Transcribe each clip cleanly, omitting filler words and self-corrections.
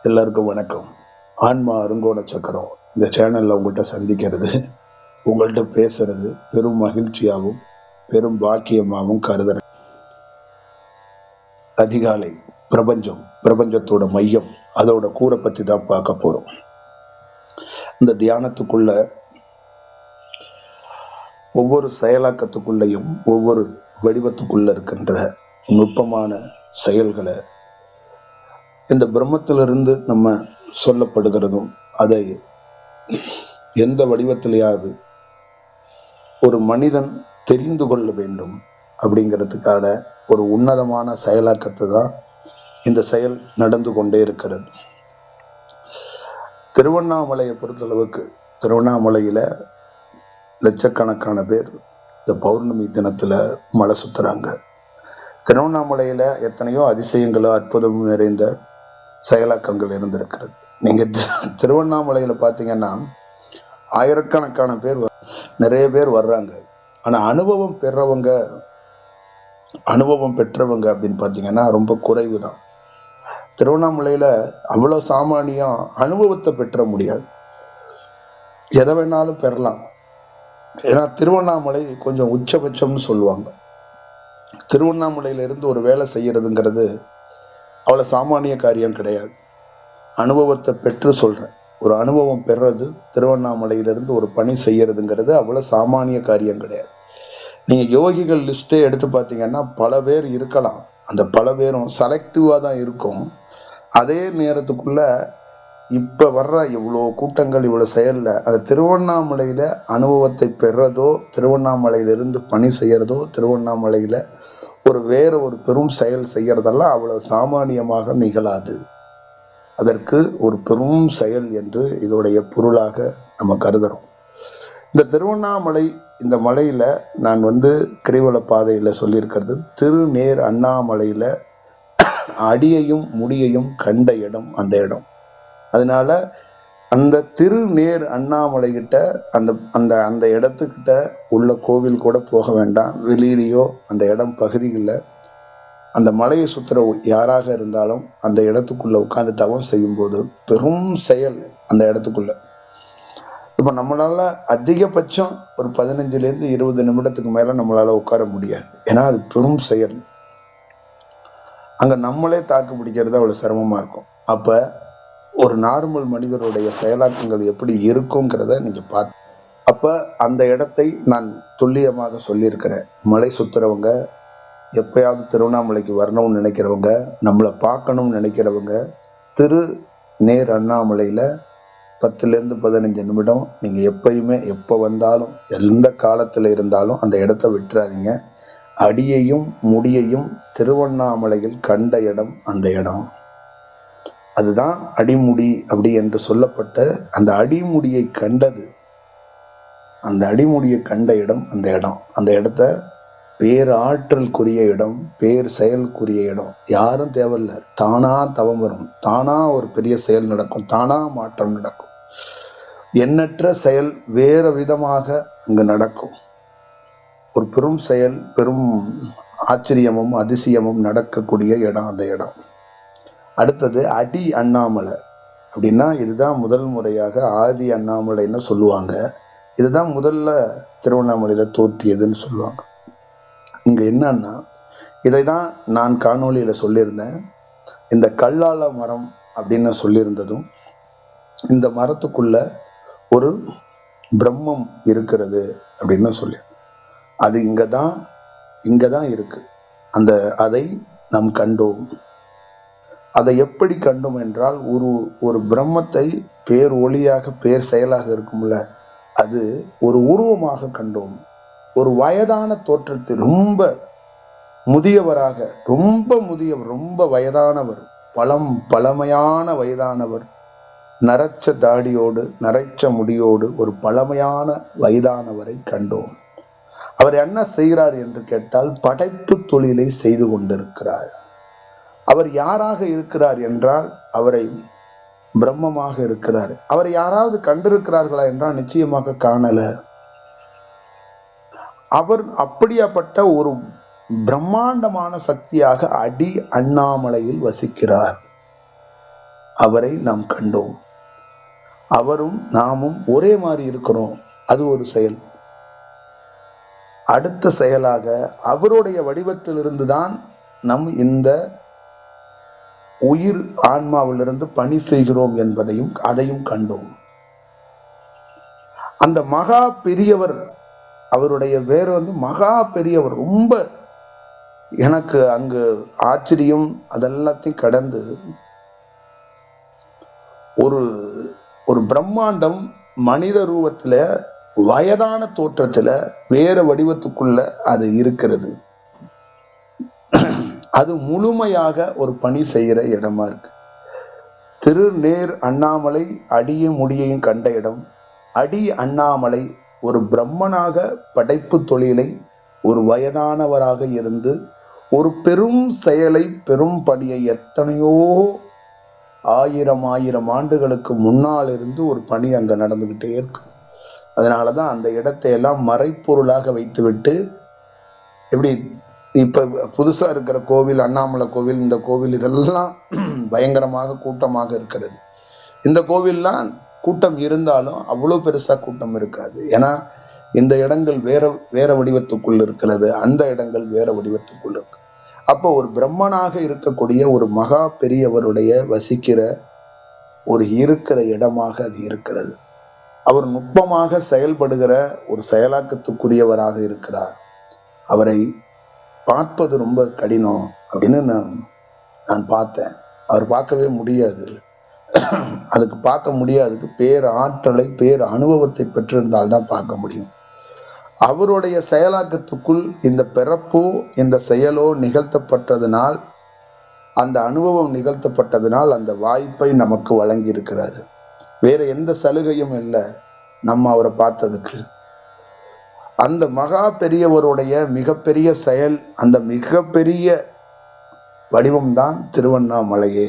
எல்லாருக்கும் வணக்கம். ஆன்மா அருங்கோண சக்கரம் இந்த சேனல்ல உங்கள்கிட்ட சந்திக்கிறது, உங்கள்கிட்ட பேசுறது பெரும் மகிழ்ச்சியாகவும் பெரும் பாக்கியமாகவும் கருதுறேன். அதிகாலை பிரபஞ்சத்தோட மையம், அதோட கூரை பத்தி தான் பார்க்க போறோம். இந்த தியானத்துக்குள்ள ஒவ்வொரு செயலாக்கத்துக்குள்ளேயும் ஒவ்வொரு வடிவத்துக்குள்ள இருக்கின்ற நுட்பமான செயல்களை இந்த பிரம்மத்திலிருந்து நம்ம சொல்லப்படுகிறதும், அதை எந்த வடிவத்திலேயாவது ஒரு மனிதன் தெரிந்து கொள்ள வேண்டும் அப்படிங்கிறதுக்கான ஒரு உன்னதமான செயலாக்கத்தை தான் இந்த செயல் நடந்து கொண்டே இருக்கிறது. திருவண்ணாமலையை பொறுத்தளவுக்கு, திருவண்ணாமலையில லட்சக்கணக்கான பேர் இந்த பௌர்ணமி தினத்துல மலை சுத்துறாங்க. திருவண்ணாமலையில எத்தனையோ அதிசயங்களும் அற்புதமும் நிறைந்த செயலாக்கங்கள் இருந்திருக்கிறது. நீங்க திருவண்ணாமலையில பாத்தீங்கன்னா ஆயிரக்கணக்கான பேர், நிறைய பேர் வர்றாங்க. ஆனா அனுபவம் பெற்றவங்க அப்படின்னு பாத்தீங்கன்னா ரொம்ப குறைவு தான். திருவண்ணாமலையில அவ்வளவு சாமானியம் அனுபவத்தை பெற்ற முடியாது. எதை வேணாலும் பெறலாம். ஏன்னா திருவண்ணாமலை கொஞ்சம் உச்சபட்சம்னு சொல்லுவாங்க. திருவண்ணாமலையில இருந்து ஒரு வேலை செய்யறதுங்கிறது அவ்வளவு சாமானிய காரியம் கிடையாது. அனுபவத்தை பெற்று சொல்றேன். ஒரு அனுபவம் பெறது, திருவண்ணாமலையிலிருந்து ஒரு பணி செய்யறதுங்கிறது அவ்வளவு சாமானிய காரியம் கிடையாது. நீங்க யோகிகள் லிஸ்டே எடுத்து பார்த்தீங்கன்னா பல பேர் இருக்கலாம். அந்த பல பேரும் செலக்டிவா தான் இருக்கும். அதே நேரத்துக்குள்ள இப்ப வர்ற இவ்வளோ கூட்டங்கள், இவ்வளவு செயல்ல அந்த திருவண்ணாமலையில அனுபவத்தை பெறதோ, திருவண்ணாமலையிலிருந்து பணி செய்யறதோ, திருவண்ணாமலையில வேற ஒரு பெரும் செயல் செய்யறதெல்லாம் அவ்வளவு சாமானியமாக நிகழாது. அதற்கு ஒரு பெரும் செயல் என்று இதோடைய பொருளாக நம்ம கருதுறோம். இந்த திருவண்ணாமலை, இந்த மலையில நான் கிரிவல பாதையில சொல்லியிருக்கிறது, திருநேர் அண்ணாமலையில அடியையும் முடியையும் கண்ட இடம் அந்த இடம். அதனால அந்த திருநேர் அண்ணாமலை கிட்ட அந்த அந்த அந்த இடத்துக்கிட்ட உள்ள கோவில் கூட போக வேண்டாம். வெளியிலேயோ அந்த இடம் பகுதிகளில் அந்த மலையை சுற்றுற யாராக இருந்தாலும் அந்த இடத்துக்குள்ள உட்கார்ந்து தவம் செய்யும் போது பெரும் செயல் அந்த இடத்துக்குள்ள. இப்ப நம்மளால அதிகபட்சம் ஒரு 15 to 20 நிமிடத்துக்கு மேல நம்மளால உட்கார முடியாது. ஏன்னா அது பெரும் செயல். அங்க நம்மளே தாக்கு பிடிக்கிறது அவ்வளவு சிரமமா இருக்கும். அப்ப ஒரு நார்மல் மனிதருடைய செயலாக்கங்கள் எப்படி இருக்குங்கிறத நீங்க பார்த்து, அப்ப அந்த இடத்தை நான் துல்லியமாக சொல்லியிருக்கிறேன். மலை சுத்துறவங்க, எப்பயாவது திருவண்ணாமலைக்கு வரணும்னு நினைக்கிறவங்க, நம்மளை பார்க்கணும்னு நினைக்கிறவங்க, திருநேர் அண்ணாமலையில 10 to 15 நிமிடம் நீங்க எப்பயுமே, எப்ப வந்தாலும், எந்த காலத்துல இருந்தாலும் அந்த இடத்த விட்டுறாதீங்க. அடியையும் முடியையும் திருவண்ணாமலையில் கண்ட இடம் அந்த இடம். அதுதான் அடிமுடி அப்படி என்று சொல்லப்பட்ட அந்த அடிமுடியை கண்டது, அந்த அடிமுடியை கண்ட இடம் அந்த இடம். அந்த இடத்த பேராற்றலுக்குரிய இடம், பேர் செயலுக்குரிய இடம். யாரும் தேவையில்லை, தானா தவம் வரும், தானா ஒரு பெரிய செயல் நடக்கும், தானா மாற்றம் நடக்கும். எண்ணற்ற செயல் வேற விதமாக அங்கு நடக்கும். ஒரு பெரும் செயல், பெரும் ஆச்சரியமும் அதிசயமும் நடக்கக்கூடிய இடம் அந்த இடம். அடுத்தது அடி அண்ணாமலை அப்படின்னா, இதுதான் முதல் முறையாக ஆதி அண்ணாமலைன்னு சொல்லுவாங்க. இதுதான் முதல்ல திருவண்ணாமலையில தோற்றியதுன்னு சொல்லுவாங்க. இங்க என்னன்னா, இதைதான் நான் காணொளியில சொல்லியிருந்தேன். இந்த கல்லால மரம் அப்படின்னு சொல்லியிருந்ததும், இந்த மரத்துக்குள்ள ஒரு பிரம்மம் இருக்கிறது அப்படின்னு சொல்லி, அது இங்கதான் இருக்கு. அதை நாம் கண்டோம். அதை எப்படி கண்டோம் என்றால், ஒரு பிரம்மத்தை பேர் ஒளியாக, பேர் செயலாக இருக்கும்ல, அது ஒரு உருவமாக கண்டோம். ஒரு வயதான தோற்றத்தில், ரொம்ப முதியவராக, ரொம்ப முதியவர், ரொம்ப வயதானவர், பழமையான வயதானவர், நரைச்ச தாடியோடு, நரைச்ச முடியோடு ஒரு பழமையான வயதானவரை கண்டோம். அவர் என்ன செய்கிறார் என்று கேட்டால், படைப்பு தொழிலை செய்து கொண்டிருக்கிறார். அவர் யாராக இருக்கிறார் என்றால், அவரை பிரம்மமாக இருக்கிறார். அவர் யாராவது கண்டிருக்கிறார்களா என்றால் நிச்சயமாக காணல. அவர் அப்படியாப்பட்ட ஒரு பிரம்மாண்டமான சக்தியாக அடி அண்ணாமலையில் வசிக்கிறார். அவரை நாம் கண்டோம். அவரும் நாமும் ஒரே மாதிரி இருக்கிறோம், அது ஒரு செயல். அடுத்த செயலாக அவருடைய வடிவத்திலிருந்து தான் நம் இந்த உயிர் ஆன்மாவிலிருந்து பணி செய்கிறோம் என்பதையும் அதையும் கண்டோம். அந்த மகா பெரியவர், அவருடைய வேறு மகா பெரியவர், ரொம்ப எனக்கு அங்கு ஆச்சரியம் அதெல்லாத்தையும் கடந்து ஒரு ஒரு பிரம்மாண்டம் மனித ரூபத்துல வயதான தோற்றத்துல வேற வடிவத்துக்குள்ள அது இருக்கிறது. அது முழுமையாக ஒரு பணி செய்யற இடமா இருக்கு. திருநேர் அண்ணாமலை அடியும் முடியையும் கண்ட இடம். அடி அண்ணாமலை ஒரு பிரம்மனாக படைப்பு தொழிலை ஒரு வயதானவராக இருந்து ஒரு பெரும் செயலை பெரும் பணியை எத்தனையோ ஆயிரம் ஆண்டுகளுக்கு முன்னால் இருந்து ஒரு பணி அங்க நடந்துகிட்டே இருக்கு. அதனாலதான் அந்த இடத்தை எல்லாம் மறைப்பொருளாக வைத்துவிட்டு, எப்படி இப்ப புதுசா இருக்கிற கோவில், அண்ணாமலை கோவில், இந்த கோவில் இதெல்லாம் பயங்கரமாக கூட்டமாக இருக்கிறது. இந்த கோவில்லாம் கூட்டம் இருந்தாலும் அவ்வளவு பெருசா கூட்டம் இருக்காது. ஏன்னா இந்த இடங்கள் வேற வடிவத்துக்குள் இருக்கிறது, அந்த இடங்கள் வேற வடிவத்துக்குள் இருக்கு. அப்போ ஒரு பிரம்மனாக இருக்கக்கூடிய ஒரு மகா பெரியவருடைய வசிக்கிற ஒரு இருக்கிற இடமாக அது இருக்கிறது. அவர் நுட்பமாக செயல்படுகிற ஒரு செயலாக்கத்துக்குரியவராக இருக்கிறார். அவரை பார்ப்பது ரொம்ப கடினம் அப்படின்னு நான் பார்த்தேன். அவர் பார்க்கவே முடியாது. அதுக்கு பார்க்க முடியாதுக்கு பேர் ஆற்றலை பேர் அனுபவத்தை பெற்றிருந்தால்தான் பார்க்க முடியும். அவருடைய செயலாக்கத்துக்குள் இந்த பிறப்போ இந்த செயலோ நிகழ்த்தப்பட்டதனால், அந்த அனுபவம் நிகழ்த்தப்பட்டதனால் அந்த வாய்ப்பை நமக்கு வழங்கி இருக்கிறாரு. வேற எந்த சலுகையும் இல்லை நம்ம அவரை பார்த்ததுக்கு. அந்த மகா பெரியவருடைய மிகப்பெரிய செயல், அந்த மிகப்பெரிய வடிவம்தான் திருவண்ணாமலையே.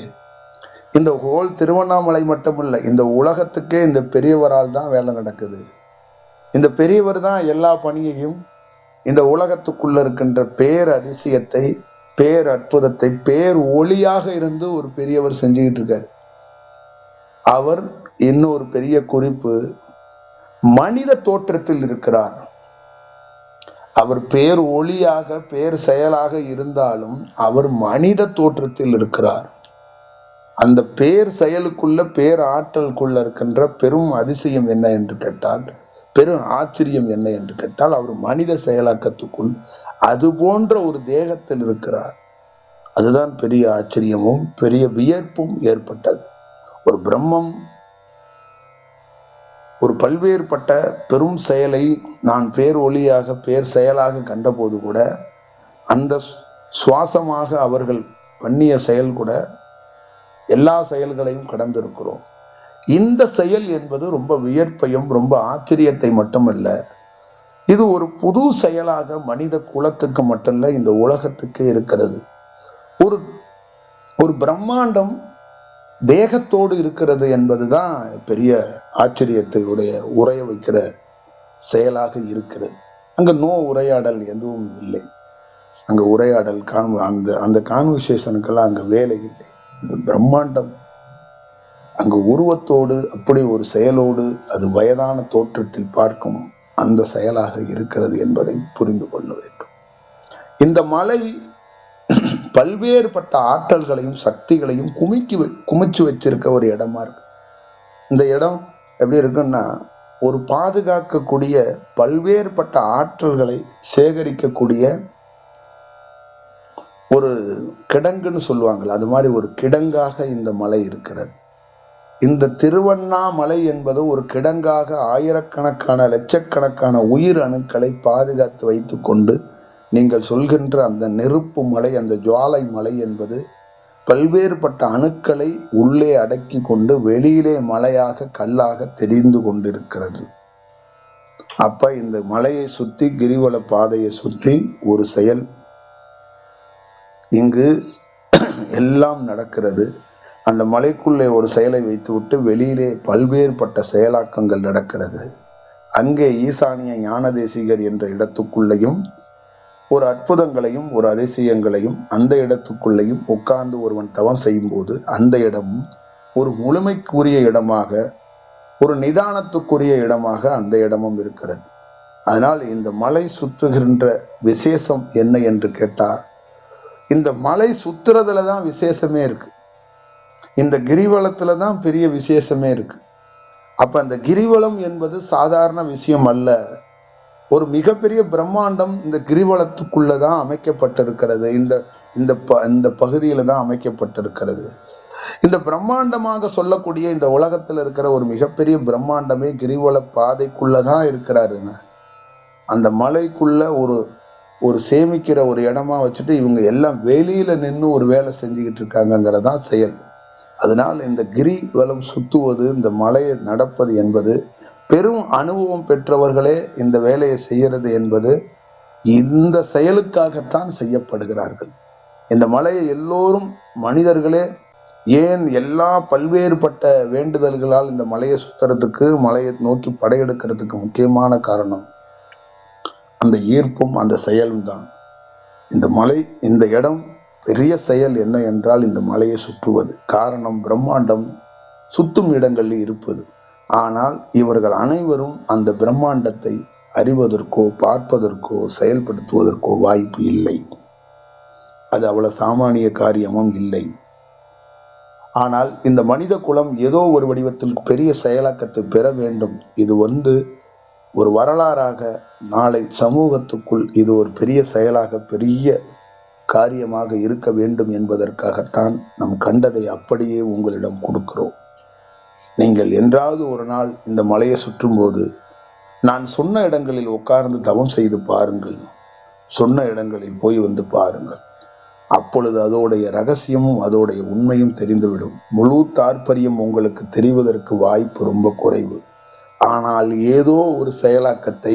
இந்த ஹோல் திருவண்ணாமலை மட்டுமில்லை, இந்த உலகத்துக்கே இந்த பெரியவரால் தான் வேலை நடக்குது. இந்த பெரியவர் தான் எல்லா பணியையும் இந்த உலகத்துக்குள்ள இருக்கின்ற பேர் அதிசயத்தை, பேர் அற்புதத்தை, பேர் ஒளியாக இருந்து ஒரு பெரியவர் செஞ்சுக்கிட்டு இருக்காரு. அவர் இன்னொரு பெரிய குறிப்பு, மனித தோற்றத்தில் இருக்கிறார். அவர் பேர் ஒளியாக பேர் செயலாக இருந்தாலும் அவர் மனித தோற்றத்தில் இருக்கிறார். அந்த பேர் செயலுக்குள்ள பேர் ஆற்றலுக்குள்ள இருக்கின்ற பெரும் அதிசயம் என்ன என்று கேட்டால், பெரும் ஆச்சரியம் என்ன என்று கேட்டால், அவர் மனித செயலாக்கத்துக்குள் அது போன்ற ஒரு தேகத்தில் இருக்கிறார். அதுதான் பெரிய ஆச்சரியமும் பெரிய வியப்பும் ஏற்பட்டது. ஒரு பிரம்மம் ஒரு பல்வேறுபட்ட பெரும் செயலை நான் பேர் ஒளியாக பேர் செயலாக கண்டபோது கூட, அந்த சுவாசமாக அவர்கள் பண்ணிய செயல் கூட எல்லா செயல்களையும் கடந்திருக்கிறோம். இந்த செயல் என்பது ரொம்ப வியப்பையும் ரொம்ப ஆச்சரியத்தை மட்டுமல்ல, இது ஒரு புது செயலாக மனித குலத்துக்கு மட்டுமல்ல, இந்த உலகத்துக்கு இருக்கிறது. ஒரு பிரம்மாண்டம் தேகத்தோடு இருக்கிறது என்பதுதான் பெரிய ஆச்சரியத்தையுடைய உரைய வைக்கிற செயலாக இருக்கிறது. அங்க உரையாடல் எதுவும் இல்லை. அங்க உரையாடல் அந்த கான்வர்சேஷனுக்கெல்லாம் அங்க வேலை இல்லை. இந்த பிரம்மாண்டம் அங்கு உருவத்தோடு அப்படி ஒரு செயலோடு அது வயதான தோற்றத்தில் பார்க்கும் அந்த செயலாக இருக்கிறது என்பதை புரிந்து கொள்ள வேண்டும். இந்த மலை பல்வேறுபட்ட ஆற்றல்களையும் சக்திகளையும் குமிச்சு வச்சிருக்க ஒரு இடமா இருக்கு. இந்த இடம் எப்படி இருக்குன்னா, ஒரு பாதுகாக்கக்கூடிய பல்வேறுபட்ட ஆற்றல்களை சேகரிக்கக்கூடிய ஒரு கிடங்குன்னு சொல்லுவாங்கல்ல, அது மாதிரி ஒரு கிடங்காக இந்த மலை இருக்கிறது. இந்த திருவண்ணாமலை என்பது ஒரு கிடங்காக ஆயிரக்கணக்கான லட்சக்கணக்கான உயிர் அணுக்களை பாதுகாத்து வைத்து கொண்டு, நீங்கள் சொல்கின்ற அந்த நெருப்பு மலை, அந்த ஜுவாலை மலை என்பது பல்வேறுபட்ட அணுக்களை உள்ளே அடக்கி கொண்டு வெளியிலே மலையாக கல்லாக தெரிந்து கொண்டிருக்கிறது. அப்ப இந்த மலையை சுற்றி கிரிவல பாதையை சுற்றி ஒரு செயல் இங்கு எல்லாம் நடக்கிறது. அந்த மலைக்குள்ளே ஒரு செயலை வைத்துவிட்டு வெளியிலே பல்வேறுபட்ட செயலாக்கங்கள் நடக்கிறது. அங்கே ஈசானிய ஞான தேசிகர் என்ற இடத்துக்குள்ளேயும் ஒரு அற்புதங்களையும் ஒரு அதிசயங்களையும் அந்த இடத்துக்குள்ளேயும் உட்கார்ந்து ஒருவன் தவம் செய்யும் போது அந்த இடமும் ஒரு முழுமைக்குரிய இடமாக, ஒரு நிதானத்துக்குரிய இடமாக அந்த இடமும் இருக்கிறது. அதனால் இந்த மலை சுற்றுகின்ற விசேஷம் என்ன என்று கேட்டால், இந்த மலை சுத்துறதுல தான் விசேஷமே இருக்கு. இந்த கிரிவலத்துல தான் பெரிய விசேஷமே இருக்கு. அப்ப அந்த கிரிவலம் என்பது சாதாரண விஷயம் அல்ல. ஒரு மிகப்பெரிய பிரம்மாண்டம் இந்த கிரிவலத்துக்குள்ளதான் அமைக்கப்பட்டிருக்கிறது. இந்த பகுதியில தான் அமைக்கப்பட்டிருக்கிறது. இந்த பிரம்மாண்டமாக சொல்லக்கூடிய இந்த உலகத்துல இருக்கிற ஒரு மிகப்பெரிய பிரம்மாண்டமே கிரிவல பாதைக்குள்ளதான் இருக்கிறாருங்க. அந்த மலைக்குள்ள ஒரு சேமிக்கிற ஒரு இடமா வச்சுட்டு இவங்க எல்லாம் வெளியில நின்று ஒரு வேலை செஞ்சுக்கிட்டு இருக்காங்கிறதான் செயல். அதனால் இந்த கிரிவலம் சுத்துவது, இந்த மலையை நடப்பது என்பது பெரும் அனுபவம் பெற்றவர்களே இந்த வேலையை செய்யறது என்பது இந்த செயலுக்காகத்தான் செய்யப்படுகிறார்கள். இந்த மலையை எல்லோரும் மனிதர்களே ஏன் எல்லா பல்வேறுபட்ட வேண்டுதல்களால் இந்த மலையை சுத்துறதுக்கு, மலையை நோக்கி படையெடுக்கிறதுக்கு முக்கியமான காரணம் அந்த ஈர்ப்பும் அந்த செயலும் தான். இந்த மலை, இந்த இடம் பெரிய செயல் என்ன என்றால் இந்த மலையை சுற்றுவது. காரணம் பிரம்மாண்டம் சுத்தும் இடங்களில் இருப்பது. ஆனால் இவர்கள் அனைவரும் அந்த பிரம்மாண்டத்தை அறிவதற்கோ பார்ப்பதற்கோ செயல்படுத்துவதற்கோ வாய்ப்பு இல்லை. அது அவ்வளவு சாமானிய காரியமும் இல்லை. ஆனால் இந்த மனித குலம் ஏதோ ஒரு வடிவத்தில் பெரிய செயலாக்கத்தை பெற வேண்டும். இது ஒரு வரலாறாக நாளை சமூகத்துக்குள் இது ஒரு பெரிய செயலாக, பெரிய காரியமாக இருக்க வேண்டும் என்பதற்காகத்தான் நம் கண்டதை அப்படியே உங்களிடம் கொடுக்கிறோம். நீங்கள் என்றாவது ஒரு நாள் இந்த மலையை சுற்றும் போது நான் சொன்ன இடங்களில் உட்கார்ந்து தவம் செய்து பாருங்கள். சொன்ன இடங்களில் போய் வந்து பாருங்கள். அப்பொழுது அதோடைய ரகசியமும் அதோடைய உண்மையும் தெரிந்துவிடும். முழு தாற்பயம் உங்களுக்கு தெரிவதற்கு வாய்ப்பு ரொம்ப குறைவு. ஆனால் ஏதோ ஒரு செயலாக்கத்தை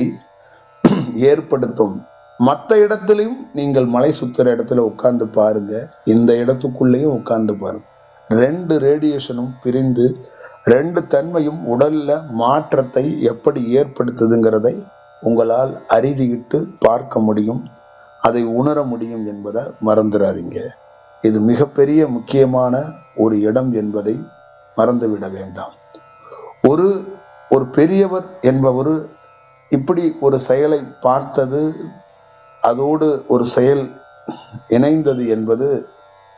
ஏற்படுத்தும். மற்ற இடத்திலையும் நீங்கள் மலை சுத்துற இடத்துல உட்கார்ந்து பாருங்க, இந்த இடத்துக்குள்ளேயும் உட்கார்ந்து பாருங்க. 2 ரேடியேஷனும் பிரிந்து 2 தன்மையும் உடல்ல மாற்றத்தை எப்படி ஏற்படுத்துதுங்கிறதை உங்களால் அறுதியிட்டு பார்க்க முடியும், அதை உணர முடியும் என்பதை மறந்துடாதீங்க. இது மிகப்பெரிய முக்கியமான ஒரு இடம் என்பதை மறந்துவிட வேண்டாம். ஒரு பெரியவர் என்பவர் இப்படி ஒரு செயலை பார்த்தது, அதோடு ஒரு செயல் இணைந்தது என்பது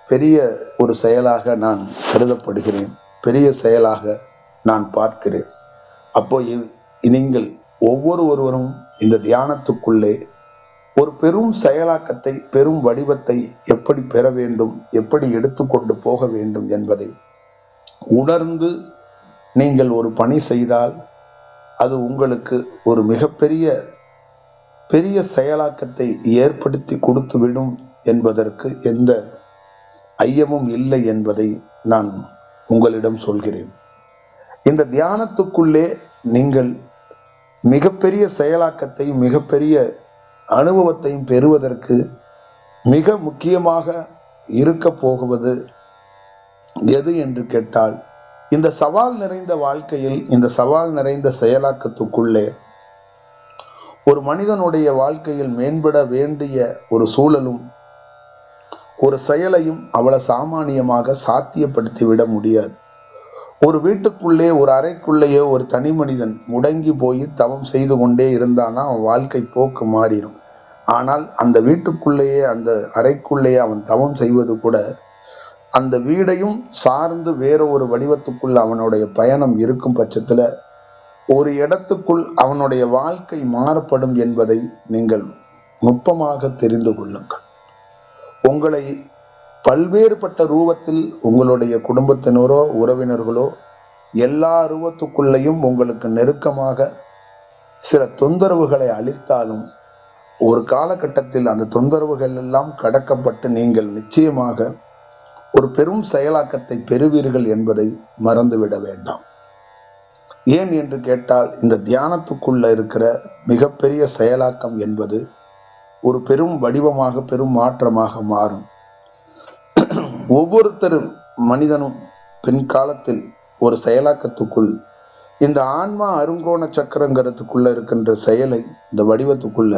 பெரிய ஒரு செயலாக நான் கருதப்படுகிறேன், பெரிய செயலாக நான் பார்க்கிறேன். அப்போ நீங்கள் ஒவ்வொருவரும் இந்த தியானத்துக்குள்ளே ஒரு பெரும் செயலாக்கத்தை, பெரும் வடிவத்தை எப்படி பெற வேண்டும், எப்படி எடுத்துக்கொண்டு போக வேண்டும் என்பதை உணர்ந்து நீங்கள் ஒரு பணி செய்தால் அது உங்களுக்கு ஒரு மிகப்பெரிய செயலாக்கத்தை ஏற்படுத்தி கொடுத்து விடும் என்பதற்கு எந்த ஐயமும் இல்லை என்பதை நான் உங்களிடம் சொல்கிறேன். இந்த தியானத்துக்குள்ளே நீங்கள் மிகப்பெரிய செயலாக்கத்தையும் மிகப்பெரிய அனுபவத்தையும் பெறுவதற்கு மிக முக்கியமாக இருக்க போகுவது எது என்று கேட்டால், இந்த சவால் நிறைந்த வாழ்க்கையில், இந்த சவால் நிறைந்த செயலாக்கத்துக்குள்ளே ஒரு மனிதனுடைய வாழ்க்கையில் மேம்பட வேண்டிய ஒரு சூழலும் ஒரு செயலையும் அவ்வளவு சாமானியமாக சாத்தியப்படுத்தி விட முடியாது. ஒரு வீட்டுக்குள்ளே, ஒரு அறைக்குள்ளேயே ஒரு தனி மனிதன் முடங்கி போய் தவம் செய்து கொண்டே இருந்தானா அவன் வாழ்க்கை போக்கு மாறிடும். ஆனால் அந்த வீட்டுக்குள்ளேயே, அந்த அறைக்குள்ளேயே அவன் தவம் செய்வது கூட அந்த வீடையும் சார்ந்து வேற ஒரு வடிவத்துக்குள் அவனுடைய பயணம் இருக்கும் பட்சத்துல ஒரு இடத்துக்குள் அவனுடைய வாழ்க்கை மாறுபடும் என்பதை நீங்கள் நுட்பமாக தெரிந்து கொள்ளுங்கள். உங்களை பல்வேறுபட்ட ரூபத்தில் உங்களுடைய குடும்பத்தினரோ உறவினர்களோ எல்லா ரூபத்துக்குள்ளேயும் உங்களுக்கு நெருக்கமாக சில தொந்தரவுகளை அளித்தாலும் ஒரு காலகட்டத்தில் அந்த தொந்தரவுகள் எல்லாம் கடக்கப்பட்டு நீங்கள் நிச்சயமாக ஒரு பெரும் செயலாக்கத்தை பெறுவீர்கள் என்பதை மறந்துவிட வேண்டாம். ஏன் என்று கேட்டால், இந்த தியானத்துக்குள்ள இருக்கிற மிகப்பெரிய செயலாக்கம் என்பது ஒரு பெரும் வடிவமாக, பெரும் மாற்றமாக மாறும். ஒவ்வொருத்தரும் மனிதனும் பின்காலத்தில் ஒரு செயலாக்கத்துக்குள், இந்த ஆன்மா அருங்கோண சக்கரங்கிறதுக்குள்ள இருக்கின்ற செயலை, இந்த வடிவத்துக்குள்ள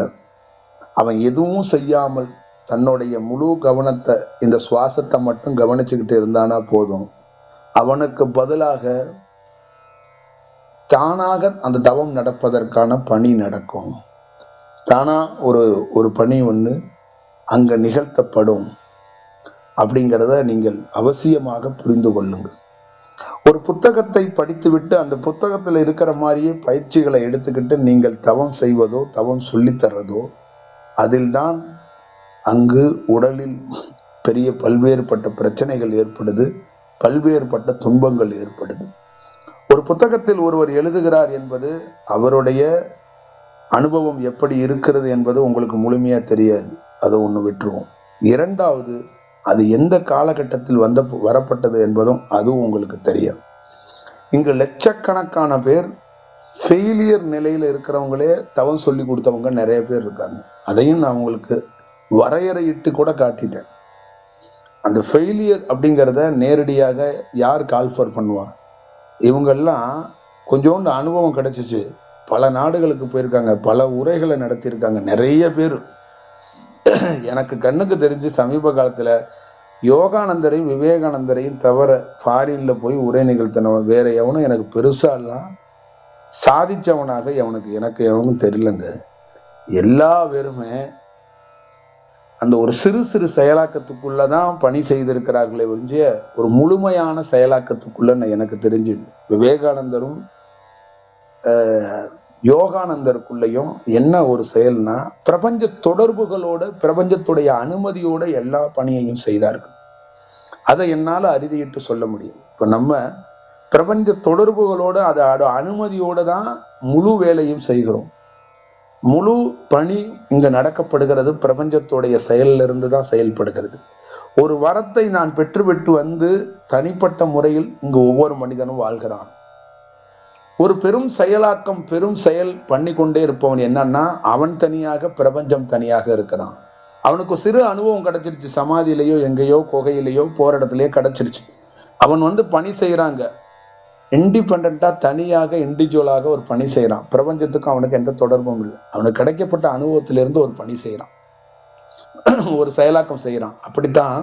அவன் எதுவும் செய்யாமல் தன்னுடைய முழு கவனத்தை இந்த சுவாசத்தை மட்டும் கவனிச்சுக்கிட்டு இருந்தானா போதும், அவனுக்கு பதிலாக தானாக அந்த தவம் நடப்பதற்கான பணி நடக்கும். தானா ஒரு பணி ஒன்று அங்க நிகழ்த்தப்படும் அப்படிங்கிறத நீங்கள் அவசியமாக புரிந்து கொள்ளுங்கள். ஒரு புத்தகத்தை படித்துவிட்டு அந்த புத்தகத்தில் இருக்கிற மாதிரியே பயிற்சிகளை எடுத்துக்கிட்டு நீங்கள் தவம் செய்வதோ தவம் சொல்லித்தர்றதோ அதில்தான் அங்கு உடலில் பெரிய பல்வேறுபட்ட பிரச்சனைகள் ஏற்படுது, பல்வேறுபட்ட துன்பங்கள் ஏற்படுது. ஒரு புத்தகத்தில் ஒருவர் எழுதுகிறார் என்பது அவருடைய அனுபவம் எப்படி இருக்கிறது என்பது உங்களுக்கு முழுமையா தெரியாது. அதை ஒன்று விட்டுருவோம். இரண்டாவது, அது எந்த காலகட்டத்தில் வரப்பட்டது என்பதும் அதுவும் உங்களுக்கு தெரியாது. இங்கு லட்சக்கணக்கான பேர் ஃபெயிலியர் நிலையில் இருக்கிறவங்களே தவம் சொல்லி கொடுத்தவங்க நிறைய பேர் இருக்காங்க. அதையும் நான் உங்களுக்கு வரையறையிட்டு கூட காட்டிட்டேன். அந்த ஃபெயிலியர் அப்படிங்கிறத நேரடியாக யார் கால்ஃபர் பண்ணுவா? இவங்கெல்லாம் கொஞ்சோண்டு அனுபவம் கிடைச்சிச்சு, பல நாடுகளுக்கு போயிருக்காங்க, பல உரைகளை நடத்தியிருக்காங்க. நிறைய பேர் எனக்கு கண்ணுக்கு தெரிஞ்சு சமீப காலத்துல யோகானந்தரையும் விவேகானந்தரையும் தவிர ஃபாரின்ல போய் உரை நிகழ்த்தினவன் வேற எவனும் எனக்கு பெருசாலாம் சாதிச்சவனாக எனக்கு எவனும் தெரியலங்க. எல்லா பேருமே அந்த ஒரு சிறு சிறு செயலாக்கத்துக்குள்ளதான் பணி செய்திருக்கிறார்களே ஒழிஞ்ச ஒரு முழுமையான செயலாக்கத்துக்குள்ள எனக்கு தெரிஞ்சு விவேகானந்தரும் யோகானந்தருக்குள்ளேயும் என்ன ஒரு செயல்னா பிரபஞ்ச தொடர்புகளோட பிரபஞ்சத்துடைய அனுமதியோட எல்லா பணியையும் செய்தார்கள். அதை என்னால அறுதியிட்டு சொல்ல முடியும். இப்ப நம்ம பிரபஞ்ச தொடர்புகளோட அதோட அனுமதியோட தான் முழு வேலையும் செய்கிறோம். முழு பணி இங்க நடக்கப்படுகிறது பிரபஞ்சத்துடைய செயல்ல இருந்து தான் செயல்படுகிறது. ஒரு வரத்தை நான் பெற்று வந்து தனிப்பட்ட முறையில் இங்கு ஒவ்வொரு மனிதனும் வாழ்கிறான். ஒரு பெரும் செயலாக்கம் பெரும் செயல் பண்ணி கொண்டே இருப்பவன் என்னன்னா அவன் தனியாக பிரபஞ்சம் தனியாக இருக்கிறான். அவனுக்கு சிறு அனுபவம் கிடைச்சிருச்சு, சமாதியிலேயோ எங்கேயோ குகையிலேயோ போற இடத்துலயோ கிடைச்சிருச்சு. அவன் பணி செய்யறாங்க, இண்டிபெண்டா தனியாக இண்டிவிஜுவலாக ஒரு பணி செய்யறான். பிரபஞ்சத்துக்கும் அவனுக்கு எந்த தொடர்பும் இல்லை. அவனுக்கு கிடைக்கப்பட்ட அனுபவத்திலிருந்து ஒரு பணி செய்யறான், ஒரு செயலாக்கம் செய்யறான். அப்படித்தான்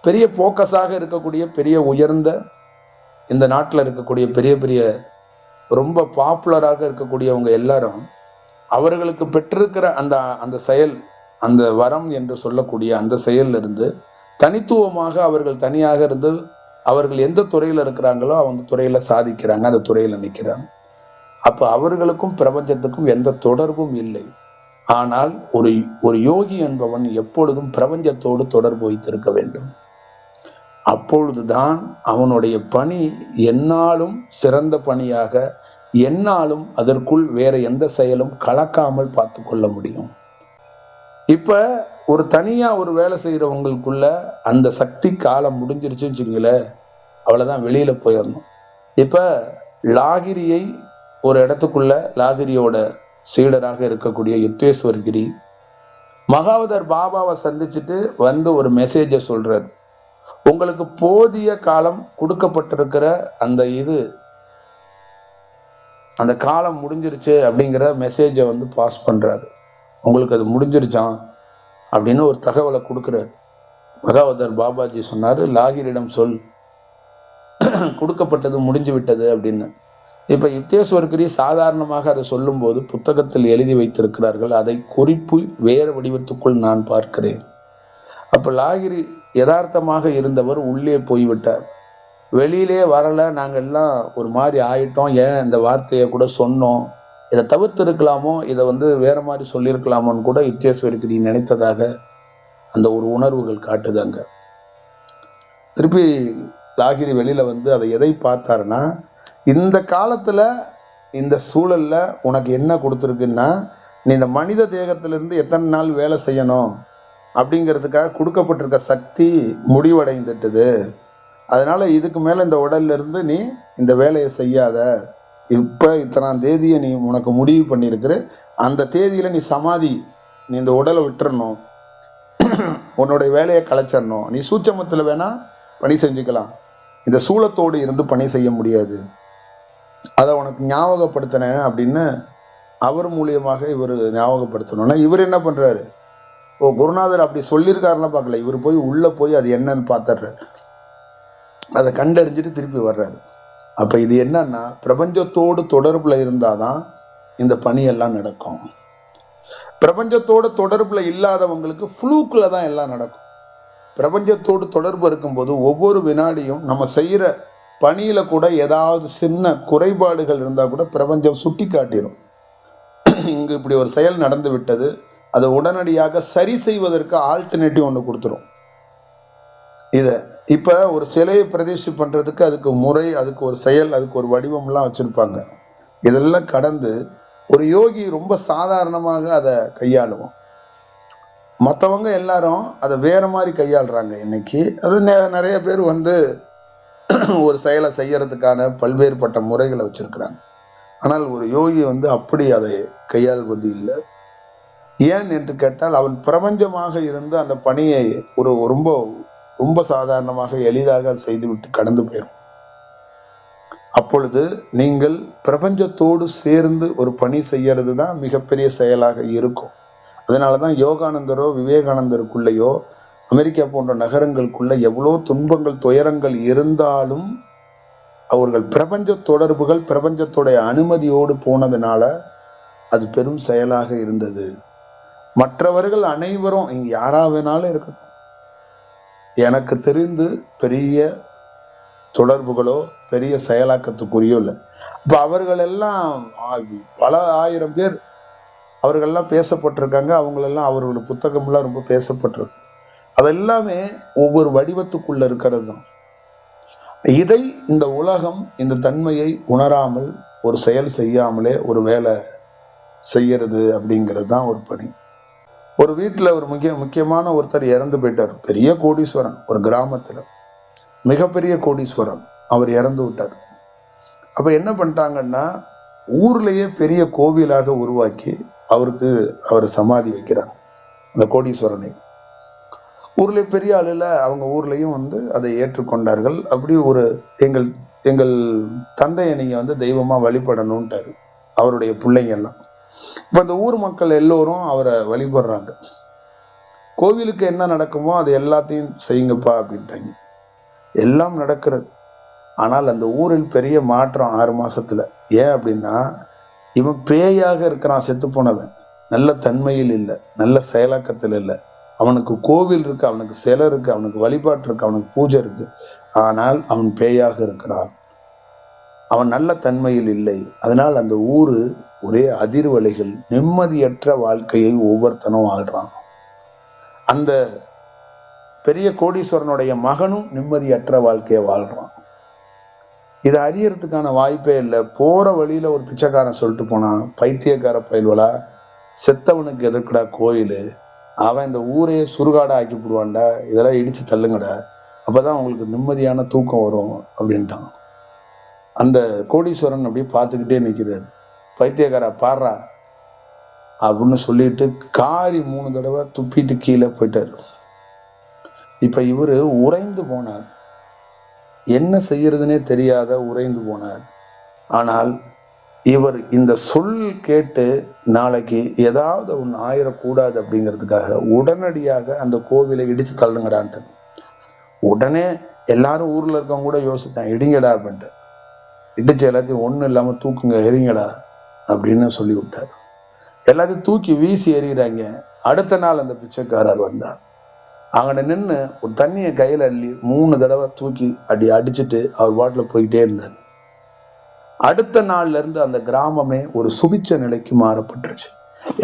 பெரிய போக்கஸாக இருக்கக்கூடிய பெரிய உயர்ந்த இந்த நாட்டில் இருக்கக்கூடிய பெரிய பெரிய ரொம்ப பாப்புலராக இருக்கக்கூடியவங்க எல்லாரும் அவர்களுக்கு பெற்றிருக்கிற அந்த செயல், அந்த வரம் என்று சொல்லக்கூடிய அந்த செயல்ல இருந்து தனித்துவமாக அவர்கள் தனியாக இருந்து அவர்கள் எந்த துறையில இருக்கிறாங்களோ அந்த துறையில சாதிக்கிறாங்க, அந்த துறையில நிற்கிறாங்க. அப்ப அவர்களுக்கும் பிரபஞ்சத்துக்கும் எந்த தொடர்பும் இல்லை. ஆனால் ஒரு யோகி என்பவன் எப்பொழுதும் பிரபஞ்சத்தோடு தொடர்பு வைத்திருக்க வேண்டும். அப்பொழுதுதான் அவனுடைய பணி எந்நாளும் சிறந்த பணியாக, எந்நாளும் அதற்குள் வேற எந்த செயலும் கலக்காமல் பார்த்து கொள்ள முடியும். இப்ப ஒரு தனியா ஒரு வேலை செய்யறவங்களுக்குள்ள அந்த சக்தி காலம் முடிஞ்சிருச்சுன்னு வச்சுங்களேன், அவ்வளவுதான், வெளியில போயிடணும். இப்ப லாகிரியை ஒரு இடத்துக்குள்ள லாகிரியோட சீடராக இருக்கக்கூடிய யுக்தேஸ்வர்கிரி மகாவதர் பாபாவை சந்திச்சுட்டு ஒரு மெசேஜை சொல்றாரு. உங்களுக்கு போதிய காலம் கொடுக்கப்பட்டிருக்கிற அந்த காலம் முடிஞ்சிருச்சு அப்படிங்கிற மெசேஜை பாஸ் பண்றாரு. உங்களுக்கு அது முடிஞ்சிருச்சான் அப்படின்னு ஒரு தகவலை கொடுக்கிறார். மகாவதர் பாபாஜி சொன்னாரு, லாகிரிடம் சொல், கொடுக்கப்பட்டது முடிஞ்சு விட்டது அப்படின்னு. இப்ப யுக்தேஸ்வர்கிரி சாதாரணமாக அதை சொல்லும் போது புத்தகத்தில் எழுதி வைத்திருக்கிறார்கள். அதை குறிப்பு வேறு வடிவத்துக்குள் நான் பார்க்கிறேன். அப்ப லாகிரி யதார்த்தமாக இருந்தவர் உள்ளே போய்விட்டார், வெளியிலே வரல. நாங்க எல்லாம் ஒரு மாதிரி ஆயிட்டோம், ஏன் இந்த வார்த்தையை கூட சொன்னோம், இதை தவிர்த்து இருக்கலாமோ, இதை வேற மாதிரி சொல்லியிருக்கலாமோன்னு கூட யுக்தேஸ்வர்கிரி நினைத்ததாக அந்த ஒரு உணர்வுகள் காட்டுதாங்க. திருப்பி லாகிரி வெளியில அதை எதை பார்த்தாருன்னா, இந்த காலத்துல இந்த சூழல்ல உனக்கு என்ன கொடுத்துருக்குன்னா, நீ இந்த மனித தேகத்திலிருந்து எத்தனை நாள் வேலை செய்யணும் அப்படிங்கிறதுக்காக கொடுக்கப்பட்டிருக்க சக்தி முடிவடைந்துட்டது. அதனால இதுக்கு மேல இந்த உடல்ல இருந்து நீ இந்த வேலையை செய்யாத. இப்ப இத்தனாம் தேதியை நீ உனக்கு முடிவு பண்ணியிருக்கிற, அந்த தேதியில நீ நீ இந்த உடலை விட்டுறணும், உன்னுடைய வேலையை கலைச்சிடணும். நீ சூட்சமத்துல வேணா பணி செஞ்சுக்கலாம், இந்த சூலத்தோடு இருந்து பணி செய்ய முடியாது. அதை உனக்கு ஞாபகப்படுத்தினேன் அப்படின்னு அவர் மூலியமாக இவர் ஞாபகப்படுத்தணும்னா இவர் என்ன பண்றாரு, குருநாதர் அப்படி சொல்லியிருக்காருன்னா பார்க்கல, இவர் போய் உள்ள போய் அது என்னன்னு பார்த்துடுறாரு. அதை கண்டறிஞ்சிட்டு திருப்பி வர்றாரு. அப்ப இது என்னன்னா, பிரபஞ்சத்தோடு தொடர்புல இருந்தாதான் இந்த பணியெல்லாம் நடக்கும். பிரபஞ்சத்தோட தொடர்புல இல்லாதவங்களுக்கு ஃப்ளூக்ல தான் எல்லாம் நடக்கும். பிரபஞ்சத்தோடு தொடர்பு இருக்கும்போது ஒவ்வொரு வினாடியும் நம்ம செய்யற பணியில கூட ஏதாவது சின்ன குறைபாடுகள் இருந்தா கூட பிரபஞ்சம் சுட்டி காட்டிடும். இங்கு இப்படி ஒரு செயல் நடந்து விட்டது, அதை உடனடியாக சரி செய்வதற்கு ஆல்டர்னேட்டிவ் ஒன்று கொடுத்துரும். இத இப்ப ஒரு சிலையை பிரதிஷ்டை பண்றதுக்கு அதுக்கு முறை, அதுக்கு ஒரு செயல், அதுக்கு ஒரு வடிவம்லாம் வச்சிருப்பாங்க. இதெல்லாம் கடந்து ஒரு யோகி ரொம்ப சாதாரணமாக அதை கையாளுவோம். மற்றவங்க எல்லாரும் அதை வேற மாதிரி கையாளுறாங்க இன்னைக்கு. அது நிறைய பேர் ஒரு செயலை செய்யறதுக்கான பல்வேறுபட்ட முறைகளை வச்சிருக்கிறாங்க. ஆனால் ஒரு யோகி அப்படி அதை கையாள்வது இல்லை. ஏன் என்று கேட்டால், அவன் பிரபஞ்சமாக இருந்து அந்த பணியை ரொம்ப ரொம்ப சாதாரணமாக எளிதாக செய்துவிட்டு கடந்து போயிடும். அப்பொழுது நீங்கள் பிரபஞ்சத்தோடு சேர்ந்து ஒரு பணி செய்யறது தான் மிகப்பெரிய செயலாக இருக்கும். அதனாலதான் யோகானந்தரோ விவேகானந்தருக்குள்ளேயோ அமெரிக்கா போன்ற நகரங்களுக்குள்ள எவ்வளோ துன்பங்கள் துயரங்கள் இருந்தாலும் அவர்கள் பிரபஞ்ச தொடர்புகள், பிரபஞ்சத்துடைய அனுமதியோடு போனதுனால அது பெரும் செயலாக இருந்தது. மற்றவர்கள் அனைவரும் இங்க யாரா வேணாலும் இருக்கட்டும், எனக்கு தெரிந்து பெரிய தொடர்புகளோ பெரிய செயலாக்கத்துக்குரியோ இல்லை. அப்ப அவர்கள் எல்லாம் பல ஆயிரம் பேர் அவர்கள்லாம் பேசப்பட்டிருக்காங்க. அவங்களெல்லாம் அவர்களுடைய புத்தகம்லாம் ரொம்ப பேசப்பட்டிருக்கு. அதெல்லாமே ஒவ்வொரு வடிவத்துக்குள்ள இருக்கிறது தான். இதை இந்த உலகம் இந்த தன்மையை உணராமல் ஒரு செயல் செய்யாமலே ஒரு வேலை செய்யறது அப்படிங்கிறது தான் ஒரு பணி. ஒரு வீட்டுல ஒரு முக்கியமான ஒருத்தர் இறந்து போயிட்டார். பெரிய கோடீஸ்வரன், ஒரு கிராமத்துல மிகப்பெரிய கோடீஸ்வரன். அவர் இறந்து விட்டார். அப்ப என்ன பண்ணிட்டாங்கன்னா, ஊர்லயே பெரிய கோவிலாக உருவாக்கி அவர் சமாதி வைக்கிறாங்க. அந்த கோடீஸ்வரனை ஊர்ல பெரிய ஆளுல அவங்க ஊர்லயும் அதை ஏற்றுக்கொண்டார்கள். அப்படி எங்கள் எங்கள் தந்தையை நீங்க தெய்வமா வழிபடணும்ட்டாரு அவருடைய பிள்ளைங்க எல்லாம். இப்ப அந்த ஊர் மக்கள் எல்லோரும் அவரை வழிபடுறாங்க. கோவிலுக்கு என்ன நடக்குமோ அது எல்லாத்தையும் செய்யுங்கப்பா அப்படின்ட்டாங்க. எல்லாம் நடக்கிறது. ஆனால் அந்த ஊரில் பெரிய மாற்றம் 6 மாசத்துல. ஏன் அப்படின்னா, இவன் பேயாக இருக்கிறான், செத்து போனவன். நல்ல தன்மையில் இல்லை, நல்ல செயலாக்கத்தில் இல்லை. அவனுக்கு கோவில் இருக்கு, அவனுக்கு சிலை இருக்கு, அவனுக்கு வழிபாட்டு இருக்கு, அவனுக்கு பூஜை இருக்கு. ஆனால் அவன் பேயாக இருக்கிறான், அவன் நல்ல தன்மையில் இல்லை. அதனால் அந்த ஊரு ஒரே அதிர்வலைகள், நிம்மதியற்ற வாழ்க்கையை ஒவ்வொருத்தனும் வாழ்றான். அந்த பெரிய கோடீஸ்வரனுடைய மகனும் நிம்மதியற்ற வாழ்க்கையை வாழ்றான். இதை அறியறதுக்கான வாய்ப்பே இல்லை. போற வழியில ஒரு பிச்சைக்காரன் சொல்லிட்டு போனான், பைத்தியக்கார பயில்வலா, செத்தவனுக்கு எதிர்க்கடா கோயிலு, அவன் இந்த ஊரையே சுடுகாடா ஆக்கி போடுவான்டா, இதெல்லாம் இடிச்சு தள்ளுங்கடா, அப்பதான் உங்களுக்கு நிம்மதியான தூக்கம் வரும் அப்படின்ட்டான். அந்த கோடீஸ்வரன் அப்படியே பார்த்துக்கிட்டே நிற்கிறார். பைத்தியக்காரா பாடுறா அப்படின்னு சொல்லிட்டு காரி 3 தடவை துப்பிட்டு கீழே போயிட்டார். இப்ப இவரு உறைந்து போனார். என்ன செய்யறதுனே தெரியாத உறைந்து போனார். ஆனால் இவர் இந்த சொல் கேட்டு நாளைக்கு ஏதாவது ஒன்று ஆயிடக்கூடாது அப்படிங்கிறதுக்காக உடனடியாக அந்த கோவிலை இடிச்சு தள்ளுங்கடான்ட்டு. உடனே எல்லாரும் ஊர்ல இருக்கவங்க கூட யோசித்தான், இடிங்கடா அப்படின்ட்டு. இடிச்சு எல்லாத்தையும் ஒன்றும் இல்லாம தூக்குங்க, எரிங்கடா அப்படின்னு சொல்லி விட்டார். எல்லாத்தையும் தூக்கி வீசி எறிகிறாங்க. அடுத்த நாள் அந்த பிச்சைக்காரர் வந்தார். அங்கே நின்று ஒரு தண்ணியை கையில் அள்ளி 3 தடவை தூக்கி அடிச்சுட்டு அவர் பாட்டில் போயிட்டே இருந்தார். அடுத்த நாள்ல இருந்து அந்த கிராமமே ஒரு சுபிச்ச நிலைக்கு மாறப்பட்டுருச்சு.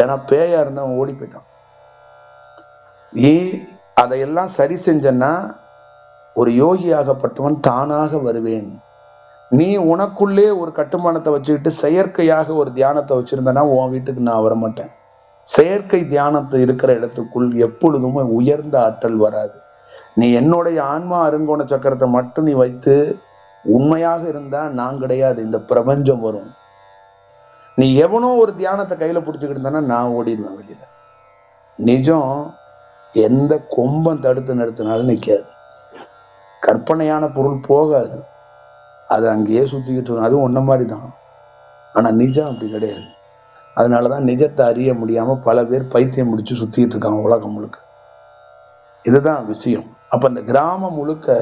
ஏன்னா பேயா இருந்தவன் ஓடி போயிட்டான். அதையெல்லாம் சரி செஞ்சன்னா ஒரு யோகியாகப்பட்டவன் தானாக வருவேன். நீ உனக்குள்ளே ஒரு கட்டுமானத்தை வச்சுக்கிட்டு செயற்கையாக ஒரு தியானத்தை வச்சிருந்தனா உன் வீட்டுக்கு நான் வரமாட்டேன். செயற்கை தியானத்தை இருக்கிற இடத்துக்குள் எப்பொழுதுமே உயர்ந்த ஆற்றல் வராது. நீ என்னுடைய ஆன்மா அருங்கோண சக்கரத்தை மட்டும் நீ வைத்து உண்மையாக இருந்தா நான் கிடையாது, இந்த பிரபஞ்சம் வரும். நீ எவனோ ஒரு தியானத்தை கையில பிடிச்சுக்கிட்டு இருந்தானா நான் ஓடிடுவேன் வெளியில. நிஜம் எந்த கொம்பம் தடுத்து நிறுத்தினாலும் நிற்காது. கற்பனையான பொருள் போகாது, அது அங்கேயே சுத்திக்கிட்டு இருக்கும். அதுவும் ஒன்ன மாதிரி தான். ஆனா நிஜம் அப்படி கிடையாது. அதனாலதான் நிஜத்தை அறிய முடியாம பல பேர் பைத்தியம் முடிச்சு சுத்திட்டு இருக்காங்க உலகம் முழுக்க. இதுதான் விஷயம். அப்ப இந்த கிராமம் முழுக்க